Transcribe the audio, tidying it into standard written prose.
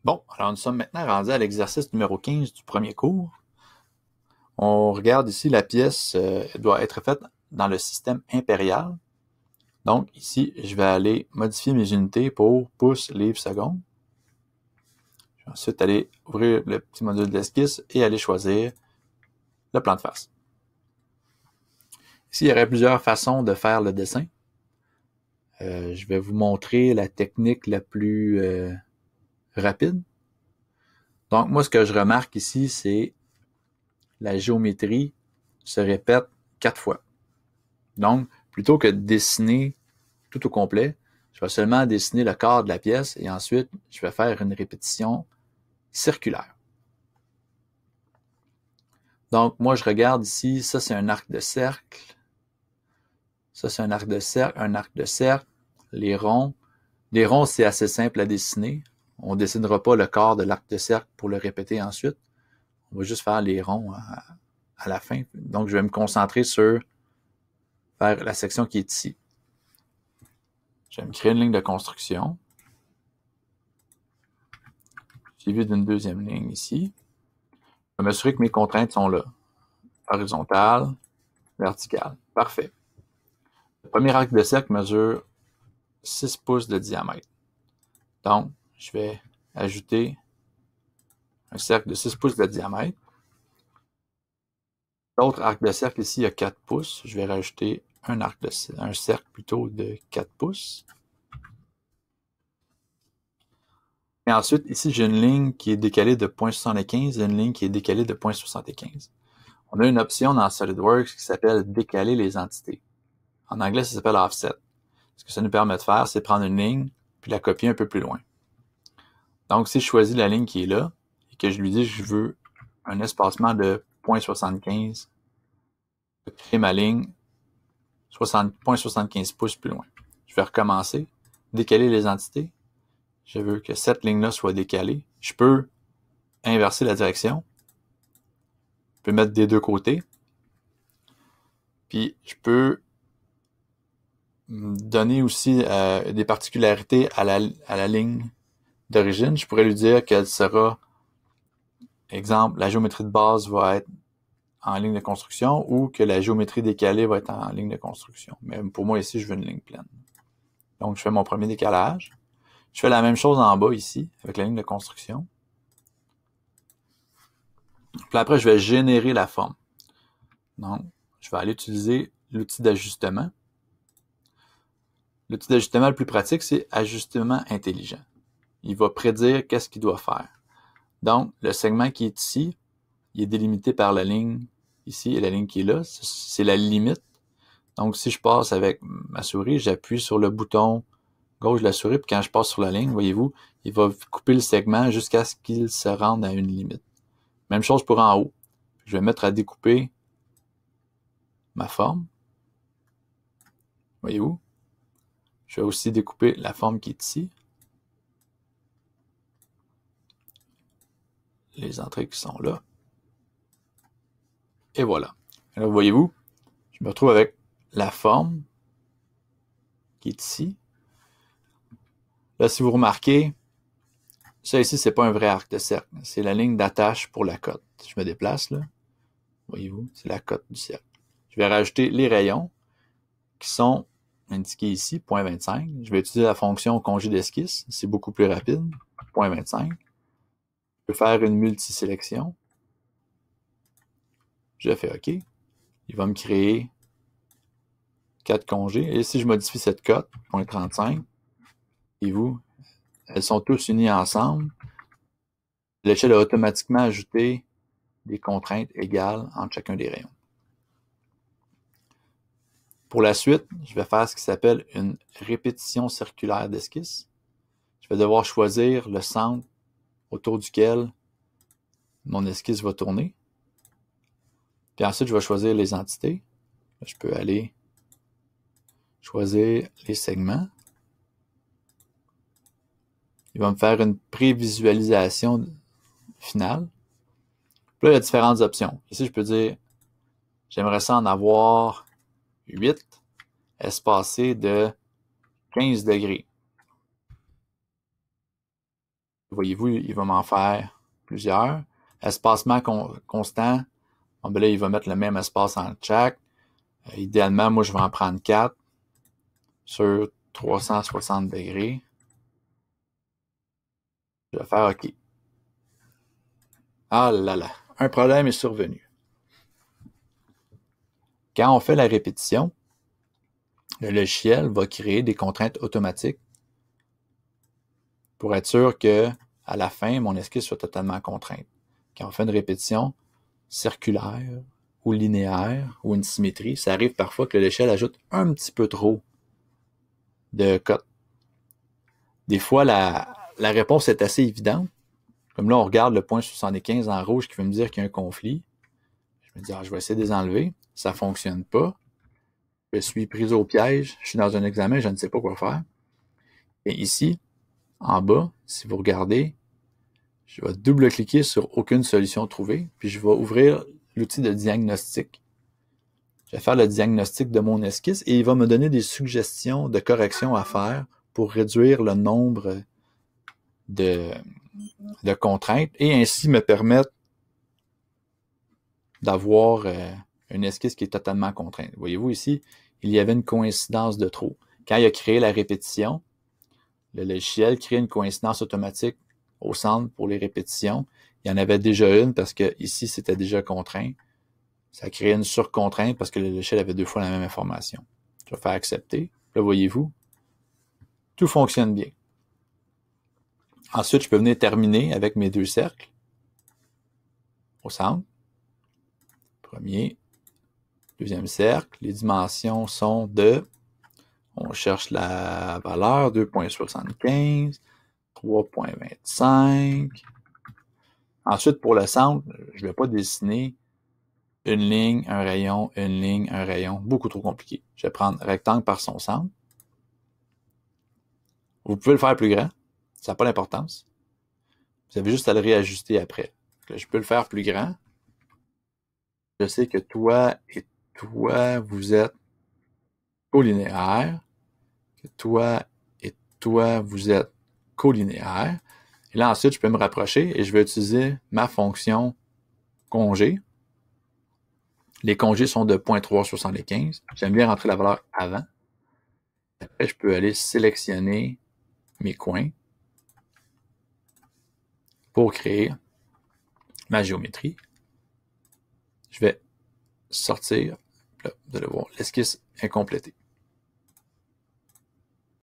Bon, alors nous sommes maintenant rendus à l'exercice numéro 15 du premier cours. On regarde ici la pièce doit être faite dans le système impérial. Donc ici, je vais aller modifier mes unités pour pouces, livres, secondes. Je vais ensuite aller ouvrir le petit module d'esquisse et aller choisir le plan de face. Ici, il y aurait plusieurs façons de faire le dessin. Je vais vous montrer la technique la plus rapide. Donc moi, ce que je remarque ici, c'est la géométrie se répète 4 fois. Donc, plutôt que de dessiner tout au complet, je vais seulement dessiner le quart de la pièce et ensuite, je vais faire une répétition circulaire. Donc, moi, je regarde ici, ça c'est un arc de cercle, ça c'est un arc de cercle, un arc de cercle, les ronds. Les ronds, c'est assez simple à dessiner. On ne dessinera pas le quart de l'arc de cercle pour le répéter ensuite. On va juste faire les ronds à la fin. Donc, je vais me concentrer sur faire la section qui est ici. Je vais me créer une ligne de construction. Suivi d'une deuxième ligne ici. Je vais m'assurer que mes contraintes sont là. Horizontale, verticale. Parfait. Le premier arc de cercle mesure 6 pouces de diamètre. Donc, je vais ajouter un cercle de 6 pouces de diamètre. L'autre arc de cercle ici a 4 pouces. Je vais rajouter un cercle plutôt de 4 pouces. Et ensuite, ici, j'ai une ligne qui est décalée de 0,75 et une ligne qui est décalée de 0,75. On a une option dans SolidWorks qui s'appelle décaler les entités. En anglais, ça s'appelle offset. Ce que ça nous permet de faire, c'est prendre une ligne puis la copier un peu plus loin. Donc, si je choisis la ligne qui est là et que je lui dis que je veux un espacement de 0,75, je vais créer ma ligne 0,75 pouces plus loin. Je vais recommencer, décaler les entités. Je veux que cette ligne-là soit décalée. Je peux inverser la direction. Je peux mettre des deux côtés. Puis, je peux donner aussi des particularités à la ligne d'origine. Je pourrais lui dire qu'elle sera, exemple, la géométrie de base va être en ligne de construction ou que la géométrie décalée va être en ligne de construction. Mais pour moi, ici, je veux une ligne pleine. Donc, je fais mon premier décalage. Je fais la même chose en bas ici, avec la ligne de construction. Puis après, je vais générer la forme. Donc, je vais aller utiliser l'outil d'ajustement. L'outil d'ajustement le plus pratique, c'est ajustement intelligent. Il va prédire qu'est-ce qu'il doit faire. Donc, le segment qui est ici, il est délimité par la ligne ici et la ligne qui est là. C'est la limite. Donc, si je passe avec ma souris, j'appuie sur le bouton gauche de la souris, puis quand je passe sur la ligne, voyez-vous, il va couper le segment jusqu'à ce qu'il se rende à une limite. Même chose pour en haut. Je vais mettre à découper ma forme. Voyez-vous? Je vais aussi découper la forme qui est ici. Les entrées qui sont là. Et voilà. Et là, voyez-vous, je me retrouve avec la forme qui est ici. Là, si vous remarquez, ça ici, c'est pas un vrai arc de cercle. C'est la ligne d'attache pour la cote. Si je me déplace, là, voyez-vous, c'est la cote du cercle. Je vais rajouter les rayons qui sont indiqués ici, 0,25. Je vais utiliser la fonction congé d'esquisse. C'est beaucoup plus rapide. 0,25. Je peux faire une multisélection. Je fais OK. Il va me créer 4 congés. Et si je modifie cette cote, 0,35, et vous, elles sont tous unies ensemble. L'échelle a automatiquement ajouté des contraintes égales entre chacun des rayons. Pour la suite, je vais faire ce qui s'appelle une répétition circulaire d'esquisse. Je vais devoir choisir le centre autour duquel mon esquisse va tourner. Puis ensuite, je vais choisir les entités. Je peux aller choisir les segments. Il va me faire une prévisualisation finale. Puis là, il y a différentes options. Ici, je peux dire, j'aimerais ça en avoir 8 espacés de 15 degrés. Voyez-vous, il va m'en faire plusieurs. Espacement constant. Bon, ben là, il va mettre le même espace en chaque. Idéalement, moi, je vais en prendre 4 sur 360 degrés. Je vais faire OK. Ah là là, un problème est survenu. Quand on fait la répétition, le logiciel va créer des contraintes automatiques pour être sûr que à la fin, mon esquisse soit totalement contrainte. Quand on fait une répétition circulaire ou linéaire ou une symétrie, ça arrive parfois que le logiciel ajoute un petit peu trop de cotes. Des fois, la réponse est assez évidente. Comme là, on regarde le point 75 en rouge qui veut me dire qu'il y a un conflit. Je me dis, je vais essayer de les enlever. Ça ne fonctionne pas. Je suis pris au piège. Je suis dans un examen, je ne sais pas quoi faire. Et ici, en bas, si vous regardez, je vais double-cliquer sur aucune solution trouvée, puis je vais ouvrir l'outil de diagnostic. Je vais faire le diagnostic de mon esquisse et il va me donner des suggestions de corrections à faire pour réduire le nombre de contraintes et ainsi me permettre d'avoir une esquisse qui est totalement contrainte. Voyez-vous ici, il y avait une coïncidence de trop. Quand il a créé la répétition, le logiciel crée une coïncidence automatique au centre pour les répétitions. Il y en avait déjà une parce que ici, c'était déjà contraint. Ça crée une surcontrainte parce que le logiciel avait 2 fois la même information. Je vais faire accepter. Là, voyez-vous, tout fonctionne bien. Ensuite, je peux venir terminer avec mes 2 cercles au centre. Premier, deuxième cercle. Les dimensions sont de, on cherche la valeur, 2.75, 3.25. Ensuite, pour le centre, je ne vais pas dessiner une ligne, un rayon, une ligne, un rayon. Beaucoup trop compliqué. Je vais prendre rectangle par son centre. Vous pouvez le faire plus grand. Ça n'a pas d'importance. Vous avez juste à le réajuster après. Je peux le faire plus grand. Je sais que toi et toi, vous êtes collinéaires. Que toi et toi, vous êtes collinéaires. Et là, ensuite, je peux me rapprocher et je vais utiliser ma fonction congé. Les congés sont de 0.375. J'aime bien rentrer la valeur avant. Après, je peux aller sélectionner mes coins pour créer ma géométrie. Je vais sortir, là, vous allez voir, l'esquisse est complétée.